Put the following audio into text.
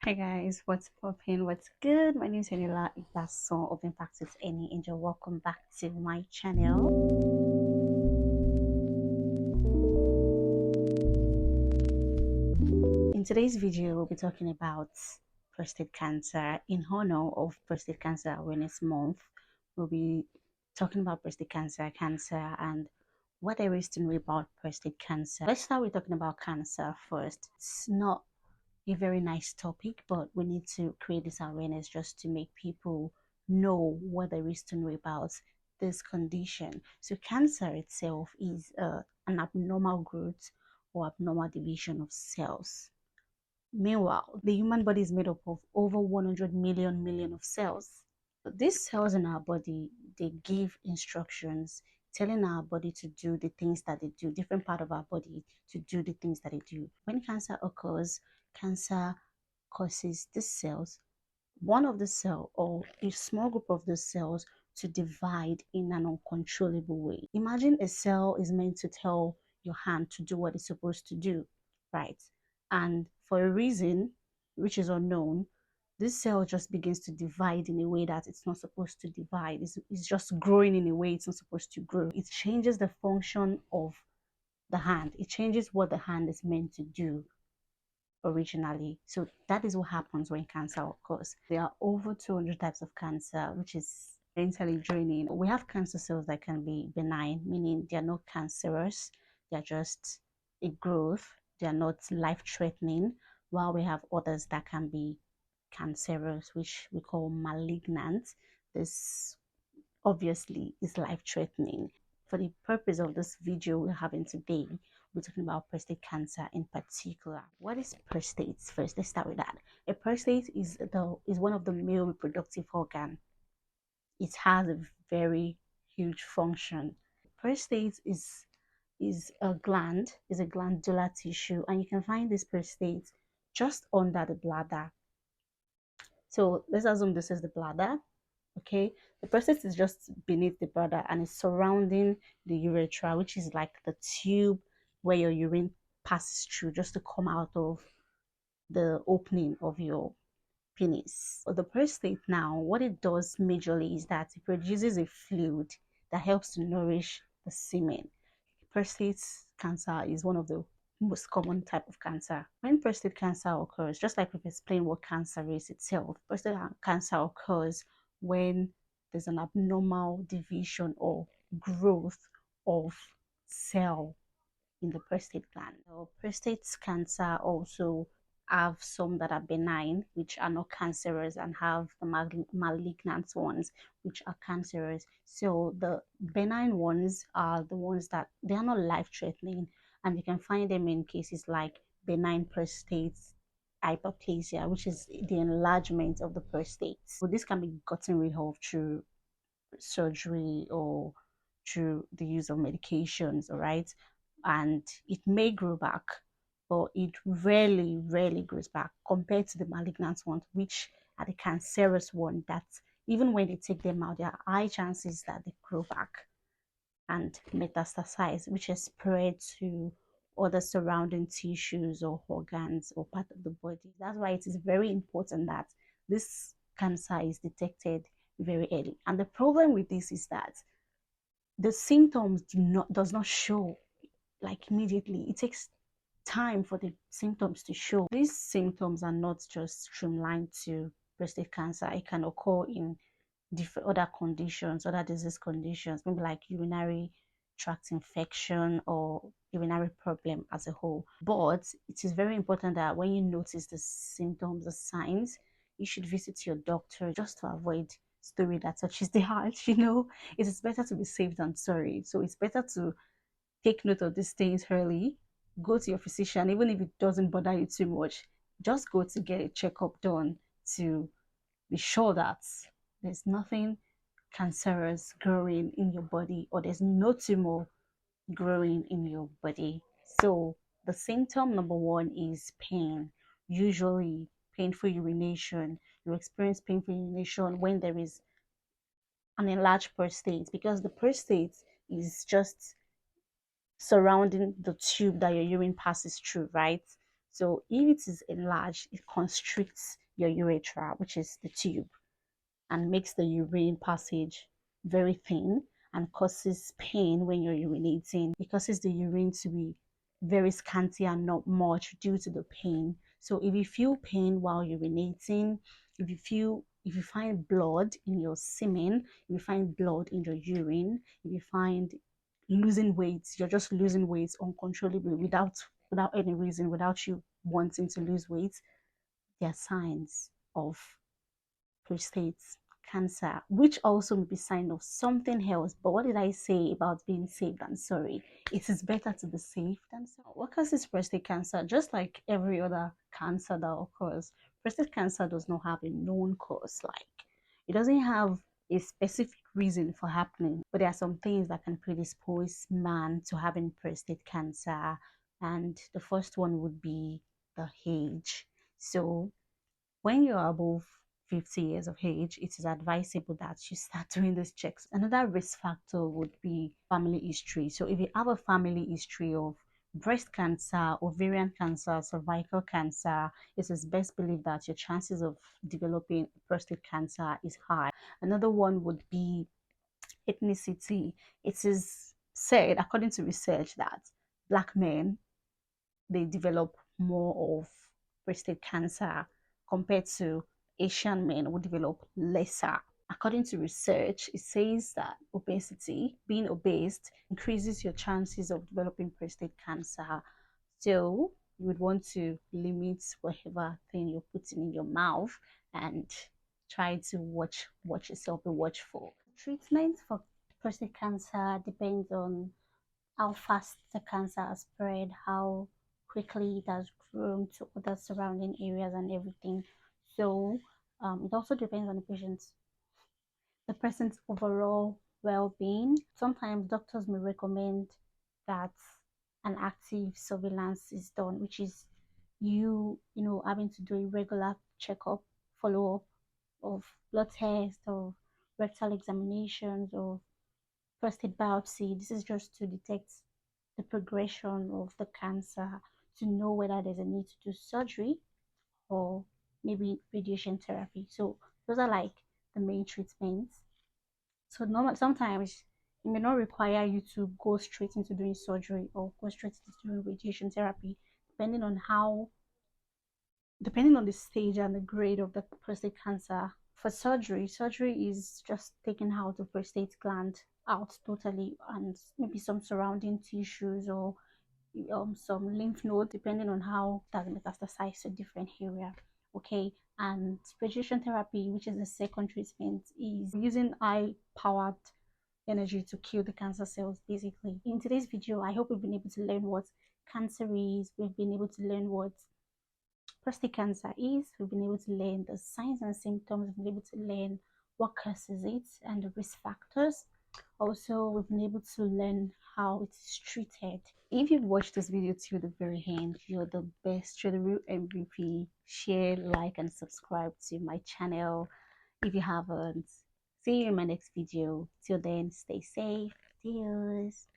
Hey guys, what's poppin'? What's good? My name is Eniola Igbason of Impact with Any Angel. Welcome back to my channel. In today's video, we'll be talking about prostate cancer. In honor of Prostate Cancer Awareness Month, we'll be talking about prostate cancer, and what there is to know about prostate cancer. Let's start with talking about cancer first. It's not a very nice topic, but we need to create this awareness just to make people know what there is to know about this condition. So, cancer itself is an abnormal growth or abnormal division of cells. Meanwhile, the human body is made up of over 100 million of cells. These cells in our body, they give instructions telling our body to do the things that they do, different part of our body to do the things that they do. When cancer occurs, cancer causes the cells, one of the cell or a small group of the cells, to divide in an uncontrollable way. Imagine a cell is meant to tell your hand to do what it's supposed to do, right? And for a reason which is unknown, this cell just begins to divide in a way that it's not supposed to divide. It's just growing in a way it's not supposed to grow. It changes the function of the hand. It changes what the hand is meant to do originally. So that is what happens when cancer occurs. There are over 200 types of cancer, which is mentally draining. We have cancer cells that can be benign, meaning they are not cancerous, they're just a growth, they are not life threatening, while we have others that can be cancerous, which we call malignant. This obviously is life threatening. For the purpose of this video we're having today, we're talking about prostate cancer in particular. What is prostate? First, let's start with that. A prostate is one of the male reproductive organ. It has a very huge function. Prostate is a glandular tissue, and you can find this prostate just under the bladder. So let's assume this is the bladder. Okay, the prostate is just beneath the bladder and it's surrounding the urethra, which is like the tube where your urine passes through just to come out of the opening of your penis. The prostate now, what it does majorly is that it produces a fluid that helps to nourish the semen. Prostate cancer is one of the most common type of cancer. When prostate cancer occurs, just like we've explained what cancer is itself, prostate cancer occurs when there's an abnormal division or growth of cell in the prostate gland. So prostate cancer also have some that are benign, which are not cancerous, and have the malignant ones, which are cancerous. So the benign ones are the ones that they are not life-threatening, and you can find them in cases like benign prostate hyperplasia, which is the enlargement of the prostate. So this can be gotten rid of through surgery or through the use of medications, all right? And it may grow back, but it rarely grows back compared to the malignant ones, which are the cancerous one that even when they take them out, there are high chances that they grow back and metastasize, which is spread to other surrounding tissues or organs or part of the body. That's why it is very important that this cancer is detected very early. And the problem with this is that the symptoms does not show like immediately. It takes time for the symptoms to show. These symptoms are not just streamlined to prostate cancer. It can occur in different other conditions, other disease conditions, maybe like urinary tract infection or urinary problem as a whole. But it is very important that when you notice the symptoms, the signs, you should visit your doctor just to avoid story that touches the heart. It is better to be safe than sorry. So it's better to take note of these things early. Go to your physician, even if it doesn't bother you too much. Just go to get a checkup done to be sure that there's nothing cancerous growing in your body, or there's no tumor growing in your body. So the symptom number one is pain. Usually painful urination. You experience painful urination when there is an enlarged prostate, because the prostate is just surrounding the tube that your urine passes through, right? So if it is enlarged, it constricts your urethra, which is the tube, and makes the urine passage very thin and causes pain when you're urinating. It causes the urine to be very scanty and not much due to the pain. So if you feel pain while urinating, if you find blood in your semen, if you find blood in your urine, if you find losing weight, you're just losing weight uncontrollably without any reason, without you wanting to lose weight, there are signs of prostate cancer, which also may be sign of something else. But what did I say about being safe than sorry? It is better to be safe than sorry. What causes prostate cancer? Just like every other cancer that occurs, prostate cancer does not have a known cause. Like it doesn't have a specific reason for happening, but there are some things that can predispose man to having prostate cancer. And the first one would be the age. So when you're above 50 years of age, it is advisable that you start doing these checks. Another risk factor would be family history. So if you have a family history of breast cancer, ovarian cancer, cervical cancer, it is best believed that your chances of developing prostate cancer is high. Another one would be ethnicity. It is said, according to research, that black men, they develop more of prostate cancer compared to Asian men who develop lesser. According to research, it says that obesity, being obese, increases your chances of developing prostate cancer. So you would want to limit whatever thing you're putting in your mouth and try to watch yourself, be watchful. Treatment for prostate cancer depends on how fast the cancer has spread, how quickly it has grown to other surrounding areas and everything. So it also depends on the person's overall well-being. Sometimes doctors may recommend that an active surveillance is done, which is you know having to do a regular checkup, follow-up of blood tests, of rectal examinations, of prostate biopsy. This is just to detect the progression of the cancer, to know whether there's a need to do surgery or maybe radiation therapy. So those are like the main treatments. So normal sometimes it may not require you to go straight into doing surgery or go straight into doing radiation therapy, depending on how depending on the stage and the grade of the prostate cancer. For surgery is just taking out the prostate gland out totally and maybe some surrounding tissues or some lymph node, depending on how that metastasized to different area. Okay, and radiation therapy, which is the second treatment, is using high powered energy to kill the cancer cells basically. In today's video, I hope we've been able to learn what cancer is, we've been able to learn what prostate cancer is, we've been able to learn the signs and symptoms, we've been able to learn what causes it and the risk factors. Also, we've been able to learn how it is treated. If you've watched this video till the very end, you're the best, you're the real MVP. Share, like, and subscribe to my channel if you haven't. See you in my next video. Till then, stay safe. Cheers.